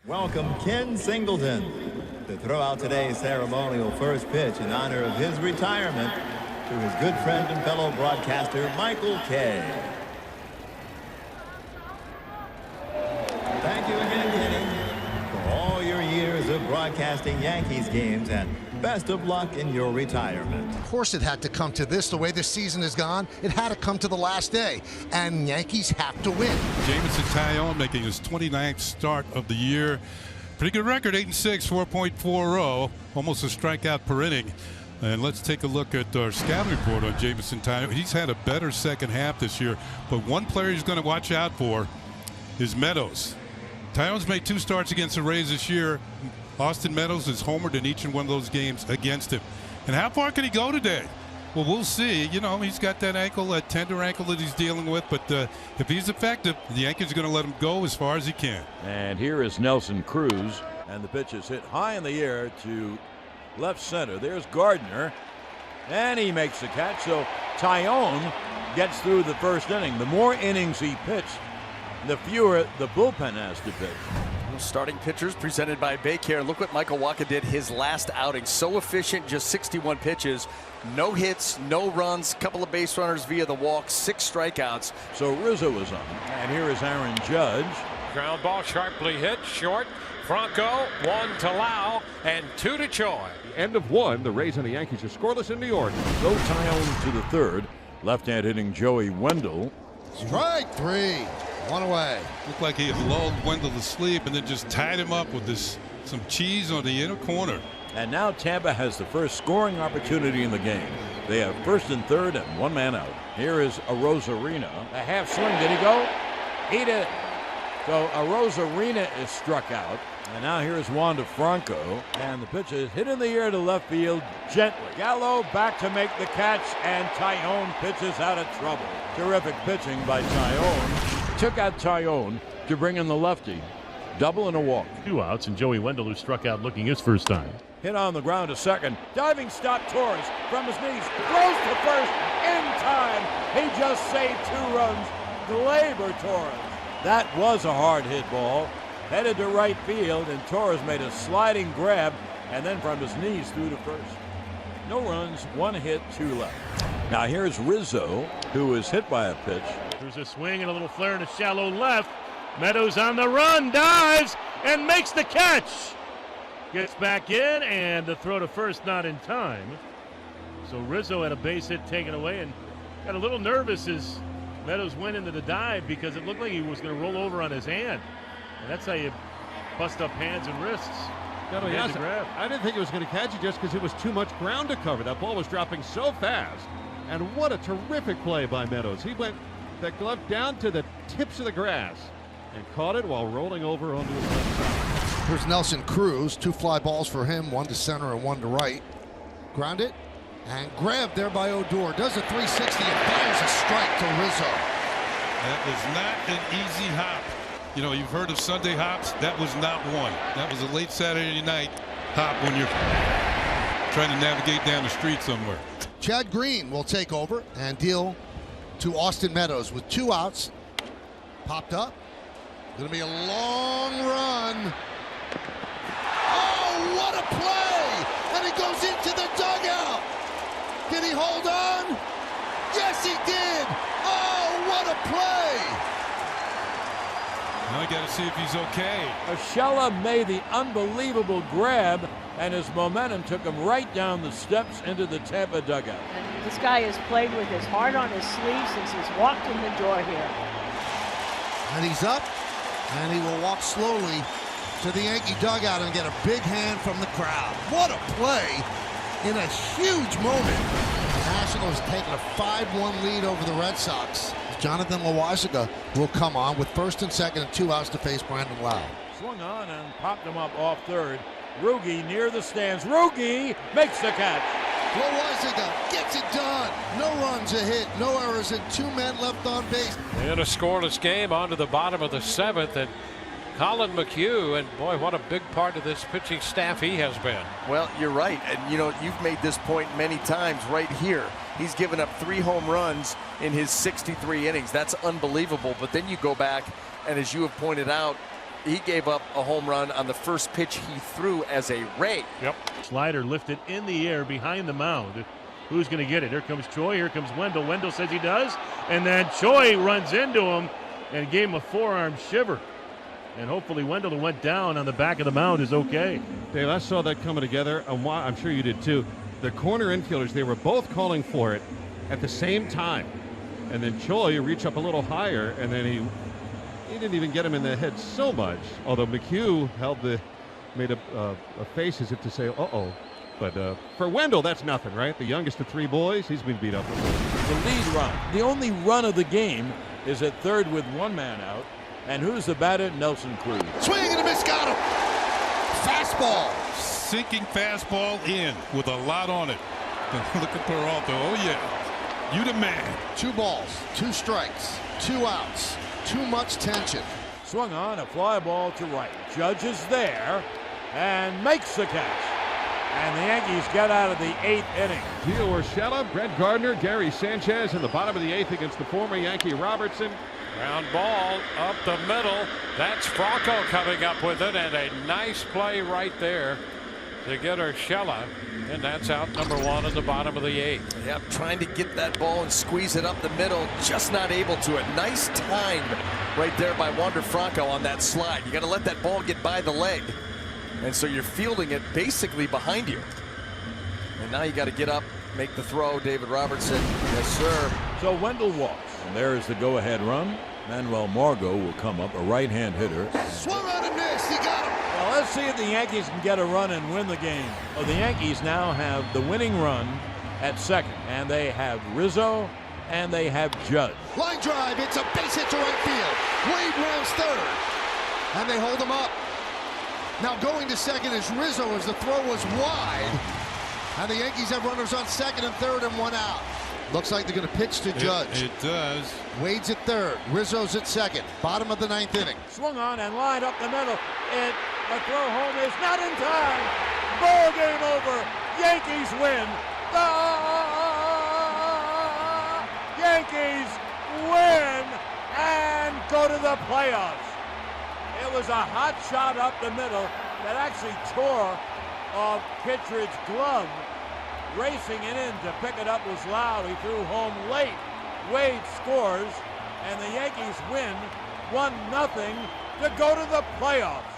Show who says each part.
Speaker 1: Welcome Ken Singleton to throw out today's ceremonial first pitch in honor of his retirement to his good friend and fellow broadcaster Michael Kay. Thank you again, Kenny, for all your years of broadcasting Yankees games, and best of luck in your retirement.
Speaker 2: Of course it had to come to this. The way this season has gone, it had to come to the last day, and Yankees have to win.
Speaker 3: Jameson Taillon making his 29th start of the year. Pretty good record, 8-6, 4.40, almost a strikeout per inning. And let's take a look at our scouting report on Jameson Taillon. He's had a better second half this year, but one player he's going to watch out for is Meadows. Taillon's made 2 starts against the Rays this year. Austin Meadows has homered in each and one of those games against him. And how far can he go today? Well, we'll see. You know, he's got that ankle, that tender ankle that he's dealing with. But if he's effective, the Yankees are going to let him go as far as he can.
Speaker 4: And here is Nelson Cruz. And the pitch is hit high in the air to left center. There's Gardner. And he makes the catch. So Taillon gets through the first inning. The more innings he pitched, the fewer the bullpen has to pitch.
Speaker 5: Starting pitchers presented by Baycare. Look what Michael Wacha did his last outing. So efficient, just 61 pitches. No hits, no runs, couple of base runners via the walk, 6 strikeouts.
Speaker 4: So Rizzo is on. And here is Aaron Judge.
Speaker 6: Ground ball sharply hit, short. Franco, 1 to Lau, and 2 to Choi.
Speaker 7: End of 1. The Rays and the Yankees are scoreless in New York.
Speaker 4: Go Taillon to the third. Left-hand hitting Joey Wendell.
Speaker 2: Strike 3. 1 away.
Speaker 3: Looked like he had lulled Wendell to sleep and then just tied him up with some cheese on the inner corner.
Speaker 4: And now Tampa has the first scoring opportunity in the game. They have first and third and 1 man out. Here is Arozarena. A half swing. Did he go? He did. So Arozarena is struck out. And now here is Wander Franco. And the pitch is hit in the air to left field gently. Gallo back to make the catch, and Taillon pitches out of trouble. Terrific pitching by Taillon. Took out Taillon to bring in the lefty. Double and a walk.
Speaker 8: 2 outs, and Joey Wendell, who struck out looking his first time.
Speaker 4: Hit on the ground to second. Diving stop Torres from his knees. Throws to first in time. He just saved 2 runs. Gleyber Torres. That was a hard hit ball. Headed to right field, and Torres made a sliding grab, and then from his knees through to first. No runs, 1 hit, 2 left. Now here's Rizzo, who is hit by a pitch.
Speaker 8: There's a swing and a little flare in a shallow left. Meadows on the run, dives, and makes the catch. Gets back in, and the throw to first not in time. So Rizzo had a base hit taken away and got a little nervous as Meadows went into the dive because it looked like he was going to roll over on his hand. And that's how you bust up hands and wrists.
Speaker 7: I didn't think it was going to catch it just because it was too much ground to cover. That ball was dropping so fast. And what a terrific play by Meadows. He went that glove down to the tips of the grass and caught it while rolling over onto his left side.
Speaker 2: Here's Nelson Cruz. 2 fly balls for him, 1 to center and 1 to right. Ground it and grabbed there by Odor. Does a 360 and fires a strike to Rizzo.
Speaker 3: That was not an easy hop. You know, you've heard of Sunday hops. That was not one. That was a late Saturday night hop when you're trying to navigate down the street somewhere.
Speaker 2: Chad Green will take over and deal to Austin Meadows with 2 outs. Popped up. Going to be a long run. Oh, what a play! And he goes into the dugout. Did he hold on? Yes, he did. Oh, what a play!
Speaker 3: Now I got to see if he's okay.
Speaker 4: Urshela made the unbelievable grab, and his momentum took him right down the steps into the Tampa dugout.
Speaker 9: And this guy has played with his heart on his sleeve since he's walked in the door here.
Speaker 2: And he's up, and he will walk slowly to the Yankee dugout and get a big hand from the crowd. What a play in a huge moment. The Nationals taking a 5-1 lead over the Red Sox. Jonathan Loaisiga will come on with first and second and 2 outs to face Brandon Lau.
Speaker 4: Swung on and popped him up off third. Rugi near the stands. Rugi makes the catch.
Speaker 2: Loaisiga gets it done. No runs, a hit, no errors, and 2 men left on base.
Speaker 6: In a scoreless game, on to the bottom of the 7th, and Colin McHugh, and boy, what a big part of this pitching staff he has been.
Speaker 5: Well, you're right, and you know, you've made this point many times right here. He's given up 3 home runs in his 63 innings. That's unbelievable. But then you go back, and as you have pointed out, he gave up a home run on the first pitch he threw as a Ray.
Speaker 8: Yep. Slider lifted in the air behind the mound. Who's going to get it? Here comes Choi. Here comes Wendell. Wendell says he does. And then Choi runs into him and gave him a forearm shiver. And hopefully Wendell, who went down on the back of the mound, is okay.
Speaker 7: Dave, I saw that coming together. I'm sure you did too. The corner infielders, they were both calling for it at the same time. And then Choi reached up a little higher, and then he didn't even get him in the head so much. Although McHugh made a face as if to say, uh-oh. But for Wendell, that's nothing, right? The youngest of three boys, he's been beat up.
Speaker 4: The lead run. The only run of the game is at third with one man out. And who's the batter? Nelson Cruz.
Speaker 2: Swing and a miss, got him. Fastball.
Speaker 3: Sinking fastball in with a lot on it. Look at Peralta. Oh, yeah. You the man.
Speaker 2: 2 balls, 2 strikes, 2 outs. Too much tension.
Speaker 4: Swung on, a fly ball to right. Judge is there and makes the catch. And the Yankees get out of the 8th inning.
Speaker 7: Gio Urshela, Brett Gardner, Gary Sanchez in the bottom of the 8th against the former Yankee Robertson.
Speaker 6: Ground ball up the middle. That's Franco coming up with it, and a nice play right there to get Urshela. And that's out number 1 at the bottom of the 8th.
Speaker 5: Yep, trying to get that ball and squeeze it up the middle, just not able to. A nice time right there by Wander Franco on that slide. You got to let that ball get by the leg. And so you're fielding it basically behind you. And now you got to get up, make the throw. David Robertson, yes, sir.
Speaker 4: So Wendell walks, and there is the go-ahead run. Manuel Margot will come up, a right-hand hitter.
Speaker 2: Swung on and missed. He got him.
Speaker 4: Well, let's see if the Yankees can get a run and win the game. Well, the Yankees now have the winning run at second, and they have Rizzo and they have Judge.
Speaker 2: Line drive. It's a base hit to right field. Wade rounds third, and they hold him up. Now going to second is Rizzo as the throw was wide. And the Yankees have runners on second and third and 1 out. Looks like they're going to pitch to Judge.
Speaker 3: It does.
Speaker 2: Wade's at third. Rizzo's at second. Bottom of the 9th inning.
Speaker 4: Swung on and lined up the middle. And the throw home is not in time. Ball game over. Yankees win. The Yankees win and go to the playoffs. It was a hot shot up the middle that actually tore off Kittredge's glove. Racing it in to pick it up was Loud. He threw home late. Wade scores, and the Yankees win 1-0 to go to the playoffs.